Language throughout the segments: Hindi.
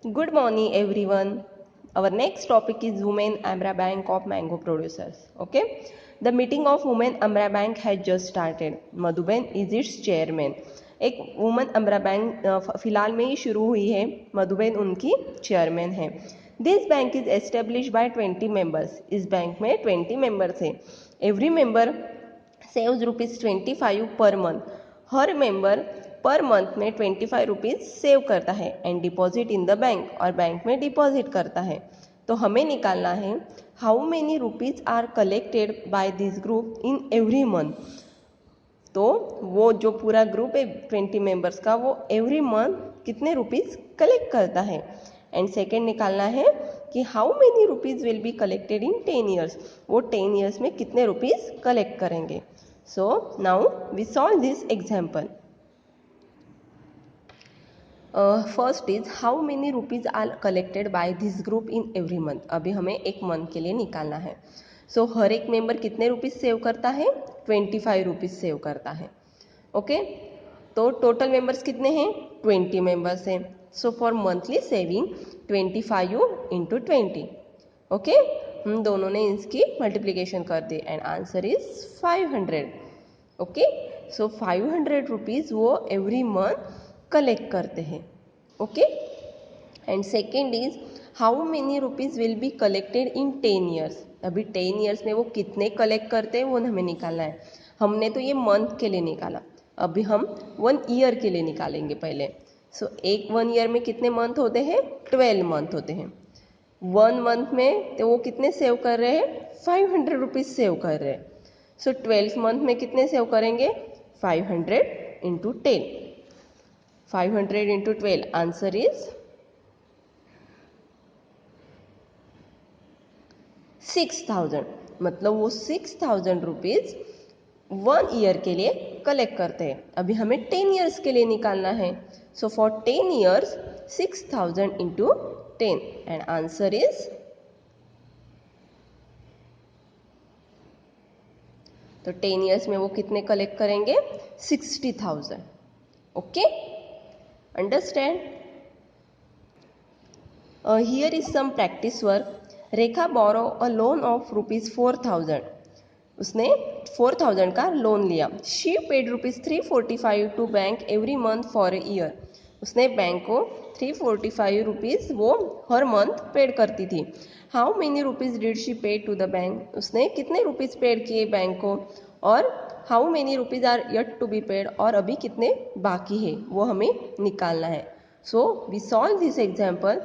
Good morning, everyone. Our next topic is Women Amra Bank of Mango Producers. Okay, the meeting of Women Amra Bank has just started. Madhuban is its chairman. एक वुमन अमरा बैंक फिलहाल में ही शुरू हुई है. मधुबन उनकी चेयरमैन है. This bank is establish by 20 members. इस बैंक में 20 मेंबर्स हैं. Every member saves ₹25 per month. हर मेंबर पर मंथ में 25 रुपीज़ सेव करता है and deposit in the bank, और बैंक में डिपॉजिट करता है. तो हमें निकालना है how many rupees are collected by this group in every month. तो वो जो पूरा ग्रुप है 20 मेंबर्स का, वो एवरी मंथ कितने रुपीज़ कलेक्ट करता है. एंड सेकेंड निकालना है कि how many rupees will be collected in 10 years. वो 10 ईयर्स में कितने रुपीज़ कलेक्ट करेंगे. So now we solve this example. First is how many rupees are collected by this group in every month. अभी हमें एक मंथ के लिए निकालना है. सो हर एक मेंबर कितने रुपीज़ सेव करता है. 25 रुपीज़ सेव करता है. ओके, तो टोटल मेंबर्स कितने हैं. 20 मेंबर्स हैं. So for monthly saving 25 into 20. Okay, हम दोनों ने इसकी मल्टीप्लीकेशन कर दी and answer is 500. Okay, so 500 rupees वो एवरी मंथ कलेक्ट करते हैं. Okay, and second is how many rupees will be collected in 10 years. अभी 10 ईयर्स में वो कितने कलेक्ट करते हैं वो हमें निकालना है. हमने तो ये मंथ के लिए निकाला, अभी हम 1 ईयर के लिए निकालेंगे पहले. सो एक 1 ईयर में कितने मंथ होते हैं. 12 मंथ होते हैं. 1 मंथ में तो वो कितने सेव कर रहे हैं. 500 रुपीज़ सेव कर रहे हैं. सो 12 मंथ में कितने सेव करेंगे. 500 इंटू 10. 500 into 12, answer is 6000. मतलब वो 6000 रुपीज़ 1 ईयर के लिए कलेक्ट करते हैं. अभी हमें 10 ईयर्स के लिए निकालना है. So for 10 years 6000 into 10 and answer is, तो 10 ईयर्स में वो कितने कलेक्ट करेंगे. 60,000. Okay, understand. Here is some practice work. Rekha borrow a loan of ₹4,000. उसने 4,000 का लोन लिया. She paid ₹345 to bank every month for a year. उसने बैंक को 345 रुपीज़ वो हर मंथ पेड करती थी. How many rupees did she pay to the bank. उसने कितने रुपीज़ पेड किए बैंक को, और how many rupees are yet to be paid, और अभी कितने बाकी है वो हमें निकालना है. So we solve this example.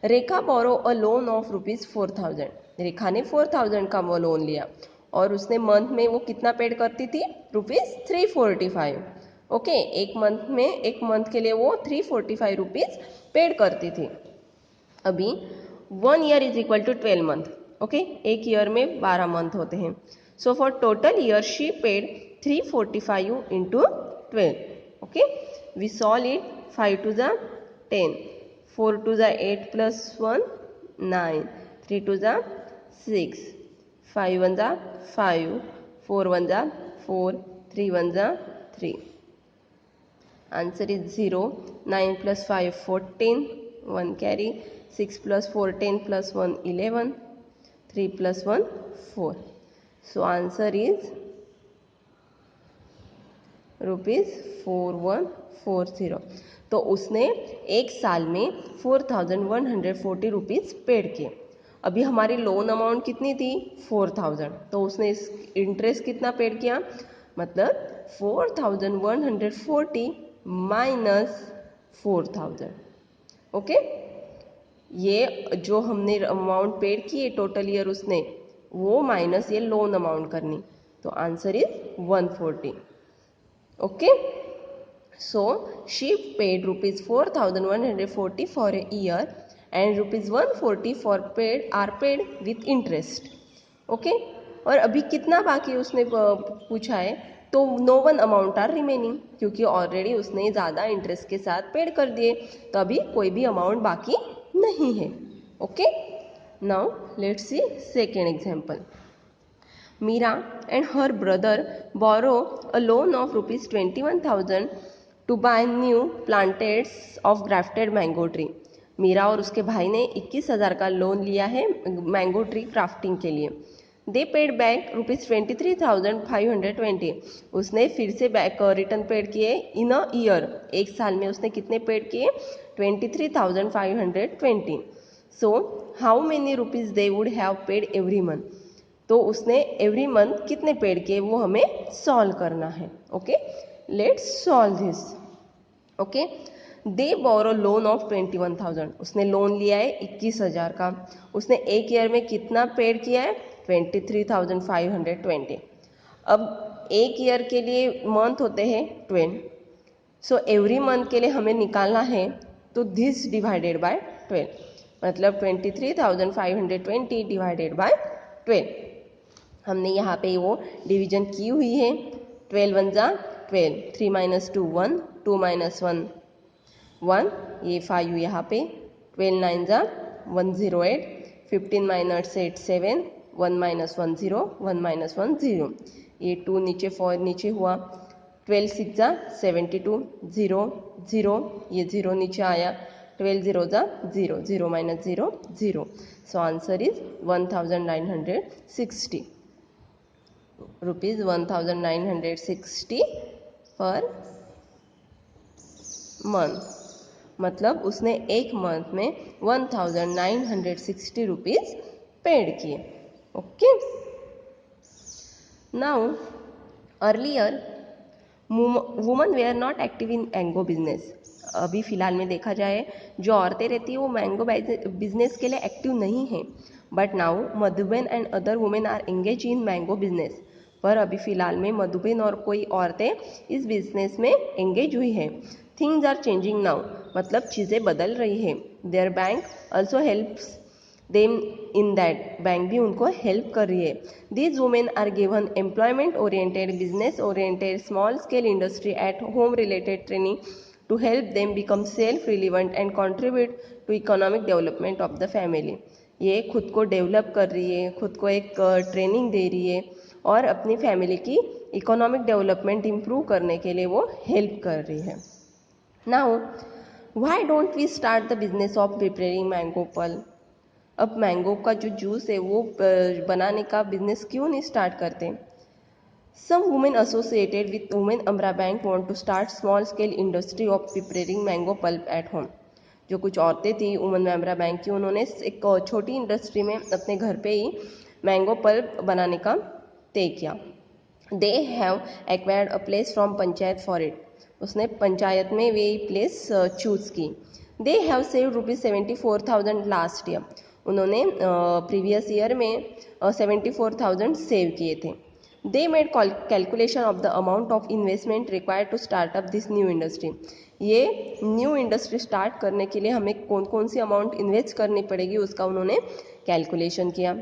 Rekha borrow a loan of ₹4,000. Rekha ने 4,000 का वो लोन लिया और उसने मंथ में वो कितना पेड करती थी. ₹345. ओके, एक मंथ के लिए वो 345 रुपीज़ पेड करती थी. अभी 1 year is equal to 12 month. Okay, एक ईयर में 12 मंथ होते हैं. So for total year she paid 345 into 12. Okay, we solve it. 5 to the 10, 4 to the 8 plus 1 9, 3 to the 6, 5 1 the 5, 4 1 the 4, 3 1 the 3. Answer is 0. 9 plus 5 14, 1 carry. 6 plus 4 10 plus 1 11, 3 plus 1 4. So answer is ₹4140. तो उसने एक साल में 4140 रुपीज़ पेड किए. अभी हमारी लोन अमाउंट कितनी थी. 4000. तो उसने इस इंटरेस्ट कितना पेड किया. मतलब 4140 माइनस 4000. ओके, ये जो हमने अमाउंट पेड की है टोटल ईयर उसने, वो माइनस ये लोन अमाउंट करनी. तो answer is 140. Okay, so she paid ₹4,140 for a year and ₹140 for paid with interest. Okay, और अभी कितना बाकी उसने पूछा है. तो no one amount are remaining, क्योंकि ऑलरेडी उसने ज़्यादा इंटरेस्ट के साथ पेड कर दिए, तो अभी कोई भी अमाउंट बाकी नहीं है. Okay, now let's see second example. Meera and her brother borrow a loan of ₹21,000 to buy new plantets of grafted mango tree. Meera और उसके भाई ने 21,000 का लोन लिया है मैंगो ट्री क्राफ्टिंग के लिए। दे पेड बैक ₹23,520। उसने फिर से बैक रिटर्न पेड किए इन अ ईयर, एक साल में उसने कितने पेड किए? 23,520। So how many rupees they would have paid every month? तो उसने एवरी मंथ कितने पेड किए वो हमें सॉल्व करना है। Okay, let's solve this. Okay, they borrow loan of 21,000। उसने लोन लिया है 21,000 का। उसने एक ईयर में कितना पेड किया है? 23,520। अब एक ईयर के लिए मंथ होते हैं 12, सो एवरी मंथ के लिए हमें निकालना है तो दिस डिवाइडेड बाय 12, मतलब 23,520 डिवाइडेड बाय 12। हमने यहाँ पे वो डिवीजन की हुई है। 12 वन जा 12, 3 - 2 1, 2 - 1 1, ये 5 यहाँ पे, 12 9 जा 108, 15 - 8 7, 1 - 1 0, 1 - 1 0, ये 2 नीचे 4 नीचे हुआ, 12 6 जा 72, 0 0, ये 0 नीचे आया, 12 0 जा 0, 0 - 0 0, सो answer is 1960 rupees, 1960 per month. मतलब उसने एक मंथ में 1960 रुपीज़ पेड किए। Okay, now earlier women they are not active in mango business. अभी फ़िलहाल में देखा जाए जो औरतें रहती हैं वो मैंगो बिजनेस के लिए एक्टिव नहीं है। But now Madhuban and other women are engage in mango business. पर अभी फ़िलहाल में मधुबन और कोई औरतें इस बिजनेस में एंगेज हुई है। थिंग्स आर चेंजिंग नाउ, मतलब चीज़ें बदल रही है। Their bank also helps them in that, bank भी उनको हेल्प कर रही है। These women are given employment oriented, business oriented, small scale industry at home related training to help them become self relevant and contribute to economic development of the family. ये खुद को डेवलप कर रही है, खुद को एक ट्रेनिंग दे रही है और अपनी फैमिली की इकोनॉमिक डेवलपमेंट इम्प्रूव करने के लिए वो हेल्प कर रही है। Now why don't we start the business of preparing mango pulp? अब मैंगो का जो जूस है वो बनाने का बिजनेस क्यों नहीं स्टार्ट करते? Some women associated with women Amara bank want to start small scale industry of preparing mango pulp at home. जो कुछ औरतें थी वुमेन अमरा बैंक की, उन्होंने एक छोटी इंडस्ट्री में अपने घर पे ही मैंगो पल्प बनाने का तय किया। They have acquired a place from panchayat for it. उसने पंचायत में वे प्लेस चूज़ की। They have save ₹74,000 last year. उन्होंने प्रीवियस ईयर में 74,000 सेव किए थे। They made calculation of the amount of investment required to start up this new industry. ये न्यू इंडस्ट्री स्टार्ट करने के लिए हमें कौन कौन सी अमाउंट इन्वेस्ट करनी पड़ेगी उसका उन्होंने कैलकुलेशन किया।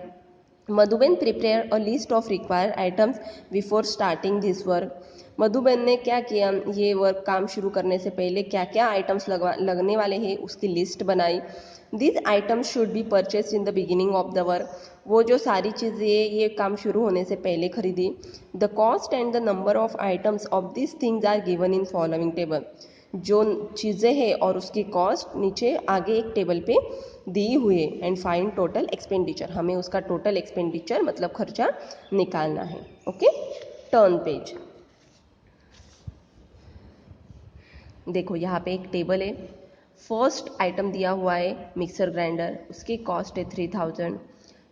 Madhuban prepare a list of required items before starting this work. Madhuban ने क्या किया, ये वर्क काम शुरू करने से पहले क्या क्या आइटम्स लगने वाले हैं उसकी लिस्ट बनाई। This items should be purchase in the beginning of the work. वो जो सारी चीज़ें ये काम शुरू होने से पहले खरीदी। The cost and the number of items of this things are given in following table. जो चीज़ें हैं और उसकी कॉस्ट नीचे आगे एक टेबल पे दी हुई है। एंड फाइंड टोटल एक्सपेंडिचर, हमें उसका टोटल एक्सपेंडिचर मतलब खर्चा निकालना है। Okay, turn page. देखो यहाँ पे एक टेबल है। फर्स्ट आइटम दिया हुआ है मिक्सर ग्राइंडर, उसकी कॉस्ट है 3,000।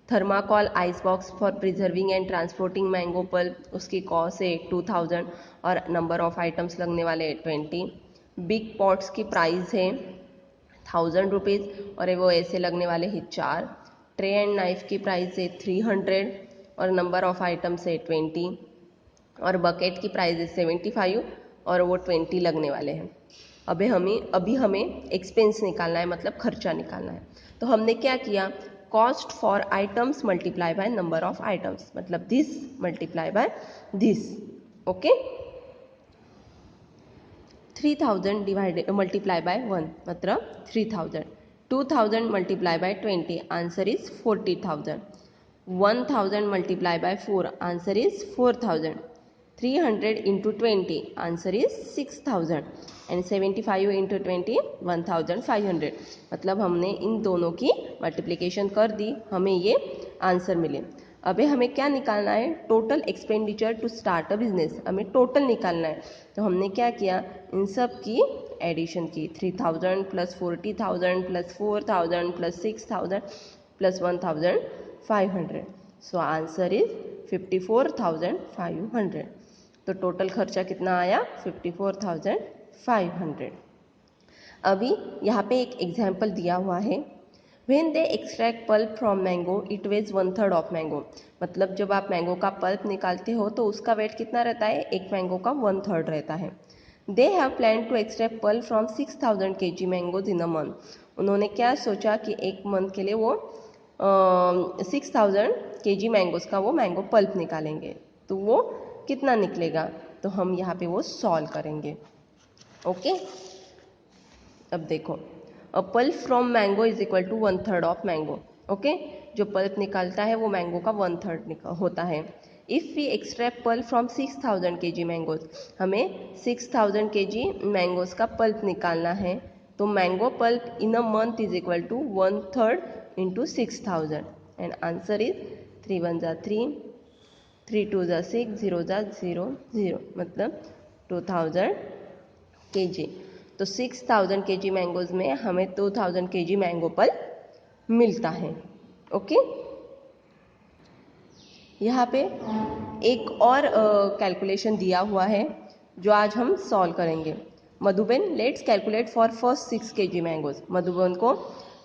Thermocol ice box for preserving and transporting mango pulp, उसकी कॉस्ट है 2,000 और नंबर ऑफ आइटम्स लगने वाले 20। बिग पॉट्स की प्राइस है 1,000 रुपीज़ और वो ऐसे लगने वाले हैं 4। ट्रे एंड नाइफ की प्राइस है 300 और नंबर ऑफ आइटम्स है 20 और बकेट की प्राइस है 75 और वो 20 लगने वाले हैं। अभी हमें एक्सपेंस निकालना है, मतलब खर्चा निकालना है। तो हमने क्या किया, cost for items multiply by number of items, मतलब this multiply by this. Okay, 3,000 divided multiply by 1 मतलब 3,000। 2,000 multiply by 20 answer is 40,000। 1,000 multiply by 4 answer is 4,000। 300 into 20 answer is 6,000। And 75 into 20 1500। मतलब हमने इन दोनों की मल्टीप्लिकेशन कर दी, हमें ये आंसर मिले। अभी हमें क्या निकालना है, total expenditure to start a business, हमें टोटल निकालना है। तो हमने क्या किया, इन सब की एडिशन की, 3000 plus 40,000 plus 4000 plus 6000 plus 1500। So answer is 54,500। तो टोटल खर्चा कितना आया, 54,500। अभी यहाँ पे एक एग्जाम्पल दिया हुआ है, When they extract pulp from mango, it weighs 1/3 of mango। मतलब जब आप मैंगो का पल्प निकालते हो तो उसका वेट कितना रहता है, एक मैंगो का 1/3 रहता है। They have planned to extract pulp from 6,000 kg mangoes in a month। उन्होंने क्या सोचा कि एक मंथ के लिए वो 6,000 kg मैंगोज का वो मैंगो पल्प निकालेंगे, तो वो कितना निकलेगा, तो हम यहाँ पे वो सॉल्व करेंगे। ओके, अब देखो, a pulp from mango is equal to 1/3 of mango. Okay, जो पल्प निकालता है वो मैंगो का 1/3 होता है। If we extract pulp from 6,000 kg mangoes, हमें 6,000 kg मैंगोज का पल्प निकालना है, तो mango pulp in a month is equal to 1/3 into 6,000 and answer is 3 1 जा 3, 3 2 जा 6, 0 जा 0 0, मतलब 2000 kg। तो 6,000 kg मैंगोज में हमें 2,000 kg मैंगो पल्प मिलता है। ओके, यहाँ पे एक और कैलकुलेशन दिया हुआ है जो आज हम सॉल्व करेंगे। Madhuban, let's calculate for first 6 kg mangoes. Madhuban को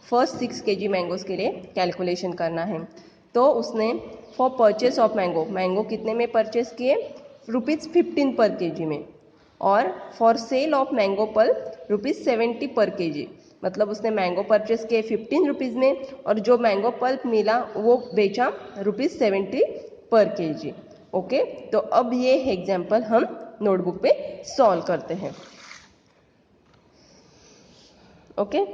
फर्स्ट 6 kg मैंगोज के लिए कैलकुलेशन करना है। तो उसने for purchase of mango, mango कितने में परचेस किए, ₹15 पर kg में, और for sale of mango pulp ₹70 पर kg। मतलब उसने मैंगो परचेस किए 15 रुपीज़ में, और जो मैंगो पल्प मिला वो बेचा ₹70 पर kg। ओके, तो अब ये एग्जाम्पल हम नोटबुक पे सॉल्व करते हैं। ओके,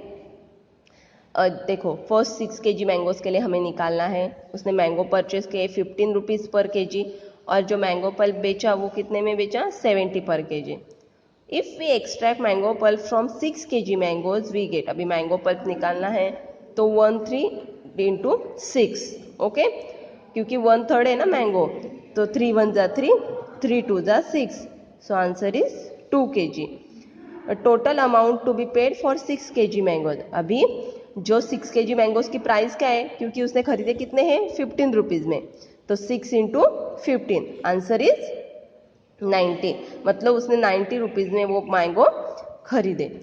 देखो, फर्स्ट 6 kg मैंगोज के लिए हमें निकालना है। उसने मैंगो परचेस किए 15 रुपीज़ पर kg, और जो मैंगो पल्प बेचा वो कितने में बेचा, 70 पर kg। If we extract mango pulp from 6 kg mangoes we get, अभी मैंगो पल्प निकालना है तो 13 इंटू 6। ओके, क्योंकि 1/3 है ना मैंगो, तो 3 1 जा 3, 3 2 जा 6, so answer is 2 kg। Total amount to be paid for 6 kg mangoes. अभी जो 6 kg मैंगोज की प्राइस क्या है, क्योंकि उसने खरीदे कितने हैं, 15 रुपीज़ में, तो 6 इंटू 15, आंसर इज 90। मतलब उसने 90 रुपीज़ में वो मैंगो खरीदे।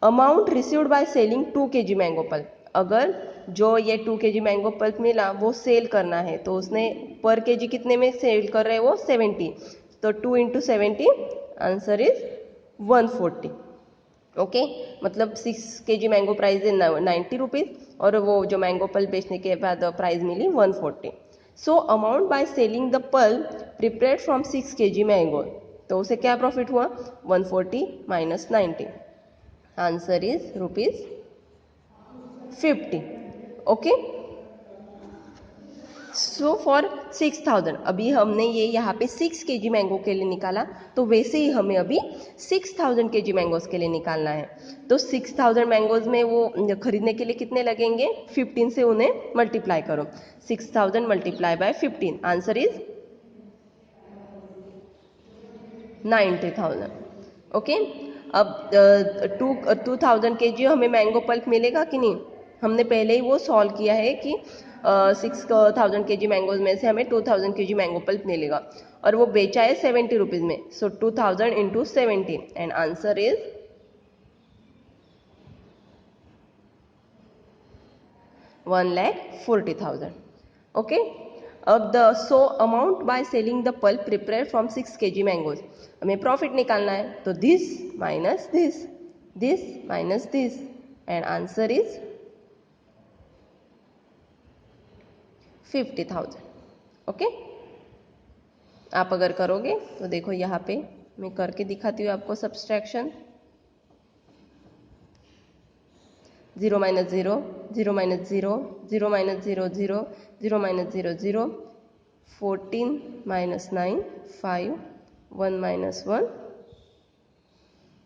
Amount received by selling 2 kg mango pulp, अगर जो ये 2 kg मैंगो पल्प मिला वो सेल करना है, तो उसने पर kg कितने में सेल कर रहे हैं वो 70, तो 2 इंटू 70, आंसर इज 140। ओके, मतलब 6 kg मैंगो प्राइस है 90 रुपीज़, और वो जो मैंगो पल्प बेचने के बाद प्राइस मिली 140। So amount by selling the pulp prepared from 6 kg mango, तो उसे क्या प्रॉफिट हुआ, 140 minus 90, answer is ₹50। Okay, so for 6,000, अभी हमने ये यहाँ पे 6 kg मैंगो के लिए निकाला, तो वैसे ही हमें अभी 6,000 kg मैंगोज के लिए निकालना है। तो 6,000 मैंगोज में वो खरीदने के लिए कितने लगेंगे, 15 से उन्हें मल्टीप्लाई करो, 6,000 multiply by 15, answer is 90,000। Okay, अब 2,000 kg हमें मैंगो पल्प मिलेगा कि नहीं, हमने पहले ही वो सॉल्व किया है कि 6,000 kg मैंगोज में से हमें 2,000 kg मैंगो पल्प मिलेगा, और वो बेचा है 70 रुपीज़ में, so 2,000 into 70 and answer is 1,40,000। Okay, अब the so amount by selling the pulp prepare from 6 kg mangoes, हमें प्रॉफिट निकालना है, तो this minus this, this minus this, and answer is 50,000। ओके, आप अगर करोगे तो देखो यहाँ पे मैं करके दिखाती हूँ आपको subtraction. 0 minus 0, 0 minus 0, 0 minus 0 0, 0 minus 0 0, 14 minus 9 5, 1 minus 1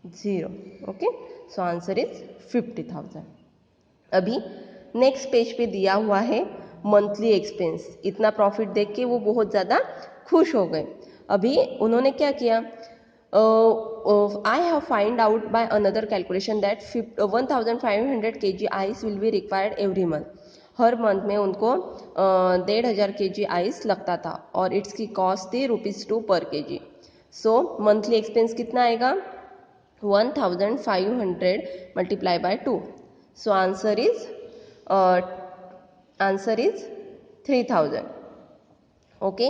0. Okay, so answer is 50,000. अभी नेक्स्ट पेज पे दिया हुआ है मंथली एक्सपेंस. इतना प्रॉफिट देख के वो बहुत ज़्यादा खुश हो गए. अभी उन्होंने क्या किया, I have find out by another calculation that 1500 kg ice will be required every month. Her month में उनको 1,500 kg आइस लगता था और इट्स की कॉस्ट थी ₹2 पर kg. सो मंथली एक्सपेंस कितना आएगा, 1,500 multiply by 2. So answer is 3,000. Okay,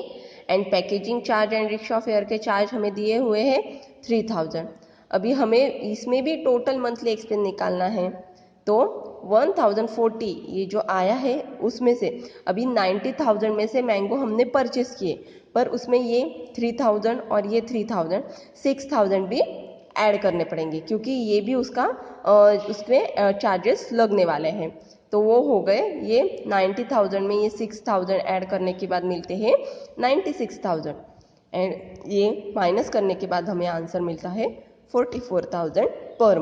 and packaging charge and rickshaw fair के चार्ज हमें दिए हुए हैं 3,000. अभी हमें इसमें भी टोटल मंथली एक्सपेंस निकालना है. तो 1,040 ये जो आया है उसमें से अभी 90,000 में से मैंगो हमने परचेस किए, पर उसमें ये 3,000 और ये 3,000 6,000 भी ऐड करने पड़ेंगे क्योंकि ये भी उसमें चार्जेस लगने वाले हैं. तो वो हो गए ये 90,000 में ये 6,000 ऐड करने के बाद मिलते हैं 96,000. एंड ये माइनस करने के बाद हमें आंसर मिलता है 44,000 पर